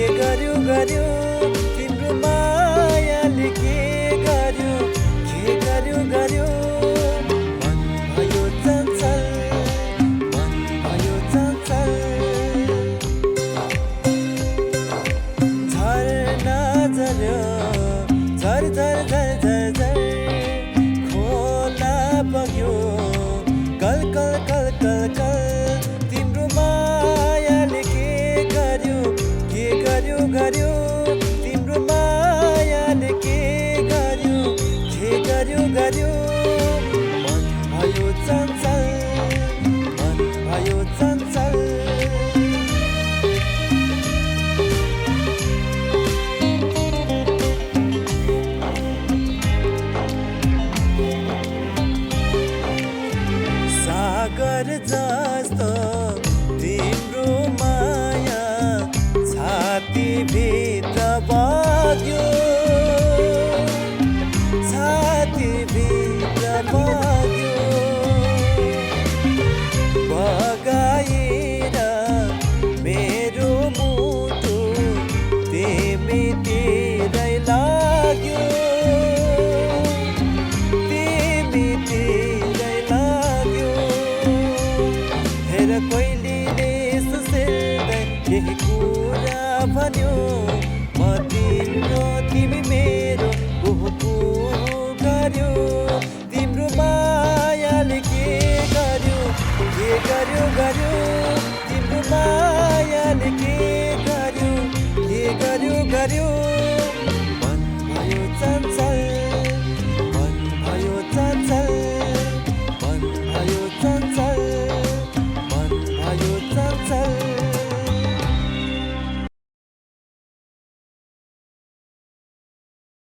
के गर्यो गर्यो तिम्रो मायाले के गर्यो गर्यो मन भयो चञ्चल मन भयो चञ्चल झरना झर्यो झर झर झर झर झर खोला बग्यो कल कल कल कल कल तिम्रो मायाले के गर्यो गर्यो तिम्रो मायाले के गर्यो गर्यो मन भयो चञ्चल मन भयो चञ्चल सागर जस्तो तिम्रो माया छातीभित्र बग्यो छातीभित्र बग्यो बगाएर मेरो मुटु तिमीतिरै लाग्यो तिमीतिरै लाग्यो हेर कोइलीले सुसेल्दै केही कुरा भन्यो म तिम्रो तिमी मेरो कुहु गर्यो तिम्रो मायाले के गर्यो गर्यो तिम्रो मायाले के गर्यो गर्यो